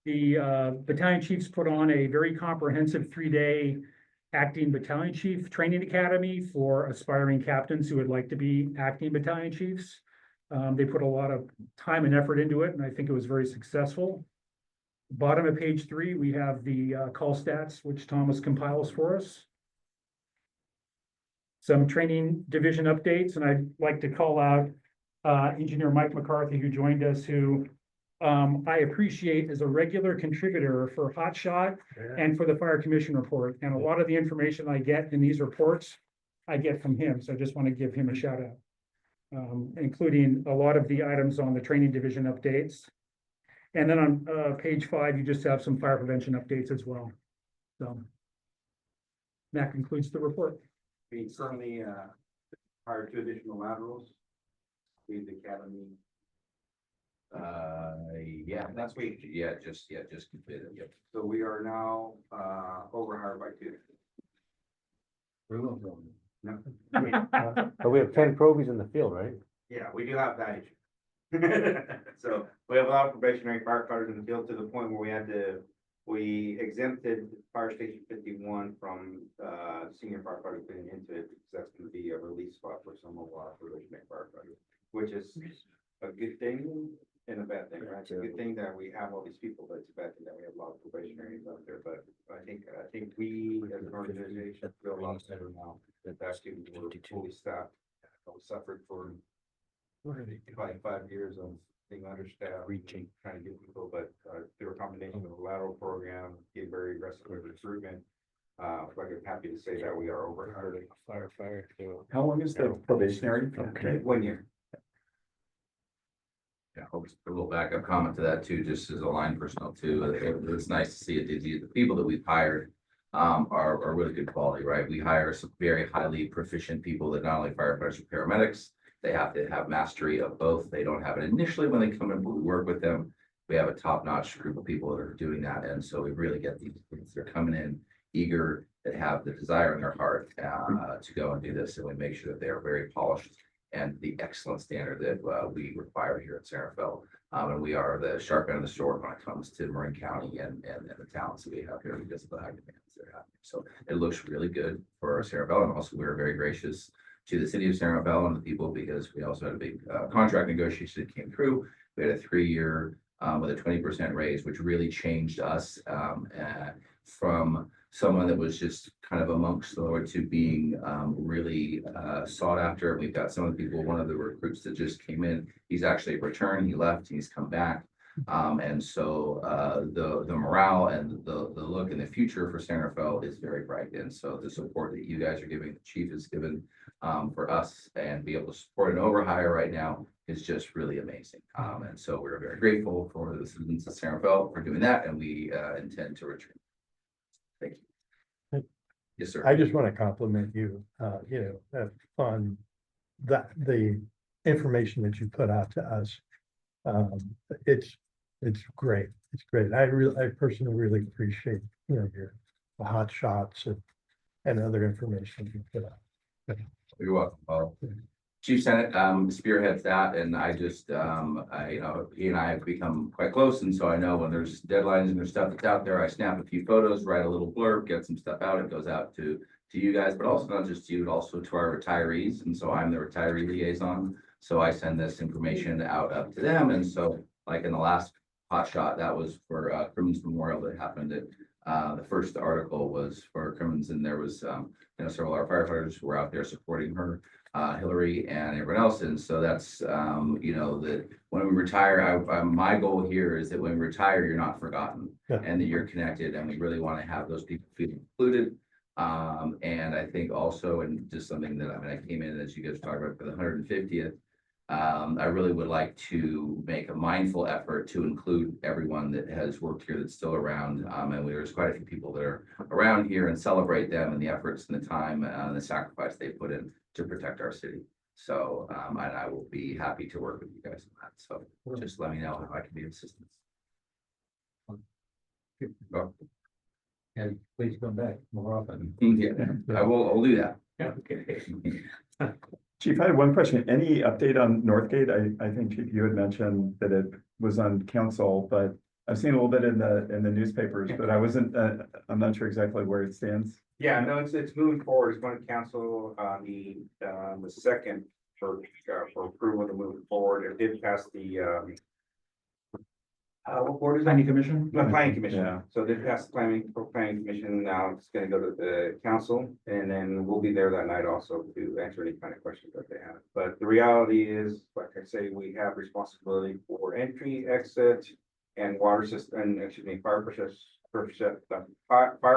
the battalion chiefs put on a very comprehensive 3-day acting battalion chief training academy for aspiring captains who would like to be acting battalion chiefs. They put a lot of time and effort into it, and I think it was very successful. Bottom of page 3, we have the call stats, which Thomas compiles for us. Some training division updates, and I'd like to call out Engineer Mike McCarthy, who joined us, who I appreciate as a regular contributor for Hotshot and for the Fire Commission report. And a lot of the information I get in these reports, I get from him. So I just want to give him a shout out, including a lot of the items on the training division updates. And then on page 5, you just have some fire prevention updates as well. So that concludes the report. We certainly hired 2 additional laterals. The academy. Yeah, last week, just completed, yep. So we are now overhired by 2. No. But we have 10 probies in the field, right? Yeah, we do have that issue. So we have a lot of probationary firefighters in the field to the point where we exempted Fire Station 51 from senior firefighters getting into it because that's gonna be a release spot for some of our probationary firefighters, which is a good thing and a bad thing, right? It's a good thing that we have all these people, but it's a bad thing that we have a lot of probationaries out there. But I think we as an organization feel a lot better now that actually we're fully staffed. We suffered for probably 5 years of being understaffed, trying to get people, but through a combination of a lateral program, get very aggressive with recruitment. I'm happy to say that we are overhired. Firefighter. How long is the probationary? Okay. 1 year. Yeah, a little backup comment to that too, just as a line personnel too. It's nice to see it. The people that we've hired are really good quality, right? We hire some very highly proficient people that not only firefighters or paramedics, they have to have mastery of both. They don't have it initially when they come in, but we work with them. We have a top-notch group of people that are doing that. And so we really get these, they're coming in eager, that have the desire in their heart to go and do this. And we make sure that they are very polished and the excellent standard that we require here at San Rafael. And we are the sharp end of the sword when it comes to Marin County and the talents that we have here because of the high demands that are happening. So it looks really good for San Rafael, and also we're very gracious to the city of San Rafael and the people because we also had a big contract negotiation that came through. We had a 3-year with a 20% raise, which really changed us from someone that was just kind of amongst the Lord to being really sought after. We've got some of the people, one of the recruits that just came in, he's actually returned, he left, he's come back. And so the morale and the look in the future for San Rafael is very bright. And so the support that you guys are giving, the chief has given for us and be able to support an overhire right now is just really amazing. And so we're very grateful for the citizens of San Rafael for doing that, and we intend to return. Thank you. Yes, sir. I just want to compliment you, on that, the information that you put out to us. It's great. It's great. I personally really appreciate, your the hot shots and other information you put out. You're welcome. Well, Chief Senate spearheads that, and I just, he and I have become quite close, and so I know when there's deadlines and there's stuff that's out there, I snap a few photos, write a little blurb, get some stuff out. It goes out to you guys, but also not just to you, but also to our retirees, and so I'm the retiree liaison. So I send this information out up to them, and so like in the last hot shot, that was for Crimmins Memorial that happened at the first article was for Crimmins, and there was several of our firefighters who were out there supporting her, Hillary and everyone else. And so that's that when we retire, my goal here is that when we retire, you're not forgotten. Yeah. And that you're connected, and we really want to have those people feel included. And I think also, and just something that I came in as you guys talked about for the 150th. I really would like to make a mindful effort to include everyone that has worked here that's still around. And there's quite a few people that are around here, and celebrate them and the efforts and the time and the sacrifice they put in to protect our city. So, and I will be happy to work with you guys on that. So just let me know how I can be of assistance. Oh, And please come back more often. yeah, I'll do that. Okay. Chief, I had one question. Any update on Northgate? I think Chief, you had mentioned that it was on council, but I've seen a little bit in the newspapers, but I wasn't, I'm not sure exactly where it stands. Yeah, no, it's moving forward. It's going to council on the second for approval to move forward. It did pass the what board is that? Planning Commission? The planning commission. Yeah. So they passed the planning commission. Now it's gonna go to the council, and then we'll be there that night also to answer any kind of questions that they have. But the reality is, like I say, we have responsibility for entry, exit, and water system, and fire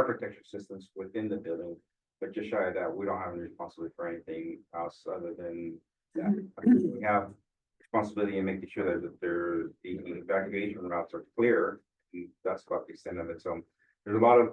protection systems within the building. But just shy of that, we don't have any responsibility for anything else other than that. We have responsibility in making sure that the evacuation routes are clear. And that's about the extent of it. So there's a lot of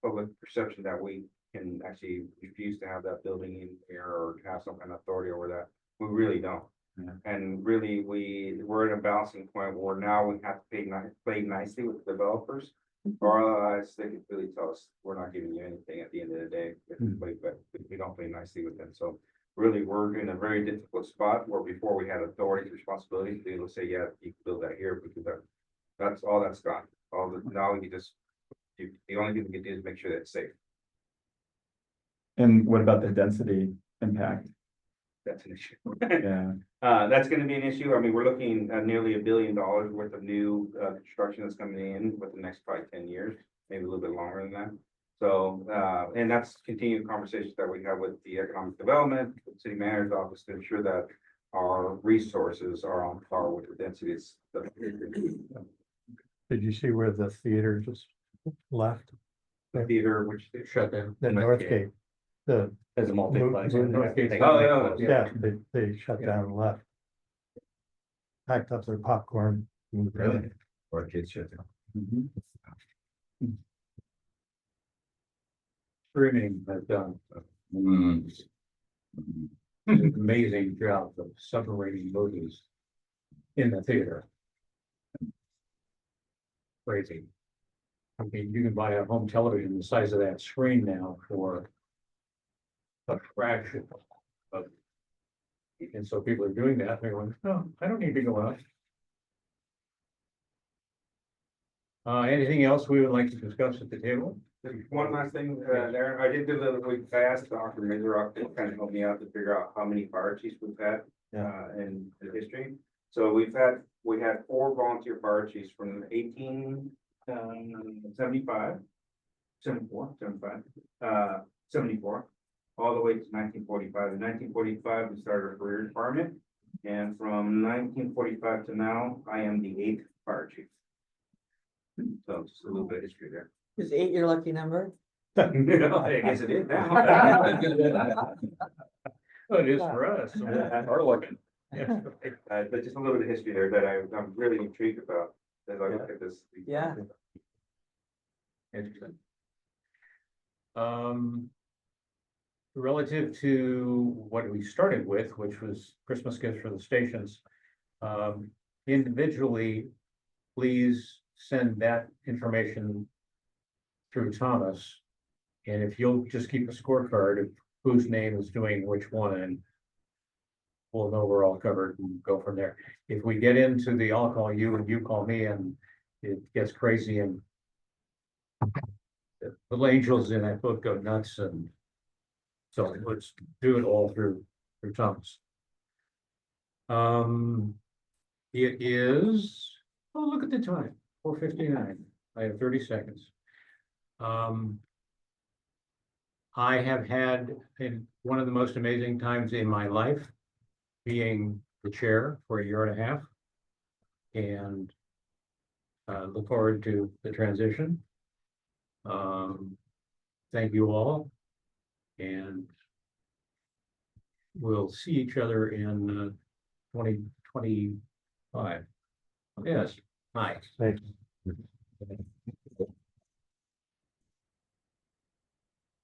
public perception that we can actually refuse to have that building in here or have some kind of authority over that. We really don't. Yeah. And really, we're at a balancing point where now we have to play nicely with the developers Or they could really tell us, we're not giving you anything at the end of the day, if we play, but if we don't play nicely with them, so. Really, we're in a very difficult spot where before we had authority, responsibility to be able to say, yeah, you can build that here, because that's all that's gone. Now we can just, the only thing we can do is make sure that it's safe. And what about the density impact? That's an issue. Yeah, That's gonna be an issue. I mean, we're looking at nearly $1 billion worth of new construction that's coming in with the next probably 10 years, maybe a little bit longer than that. So, and that's continued conversations that we have with the economic development, the city manager's office to ensure that our resources are on par with the densities. Did you see where the theater just left? Theater, which Shut down. The Northgate, the, As a multiplex. Northgate. Oh, Yeah, they shut down and left. Packed up their popcorn. moved on. Or kids shut down. Streaming has done Mm. amazing job of separating movies in the theater. Crazy. I mean, you can buy a home television the size of that screen now for a fraction of. And so people are doing that, they're going, oh, I don't need to go out. Anything else we would like to discuss at the table? One last thing, there, I did do a little, I asked Dr. Miserock to kind of help me out to figure out how many fire chiefs we've had, in the history. So we had 4 volunteer fire chiefs from 1875, 74, all the way to 1945. In 1945, we started a career department, and from 1945 to now, I am the 8th fire chief. So just a little bit of history there. Is 8 your lucky number? I guess it is now. Oh, it is for us. So we're looking. Yeah. But just a little bit of history there that I'm really intrigued about as I look at this. Yeah. Interesting. Relative to what we started with, which was Christmas gifts for the stations. Individually, please send that information through Thomas. And if you'll just keep a scorecard of whose name is doing which one, we'll know we're all covered and go from there. If we get into the I'll call you and you call me and it gets crazy and the little angels in that book go nuts, and so let's do it all through Thomas. It is, oh, look at the time, 4:59. I have 30 seconds. I have had one of the most amazing times in my life being the chair for 1.5 years. And look forward to the transition. Thank you all. And we'll see each other in 2025. Yes, hi. Thanks.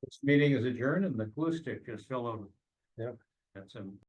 This meeting is adjourned and the glue stick just fell over. Yep. That's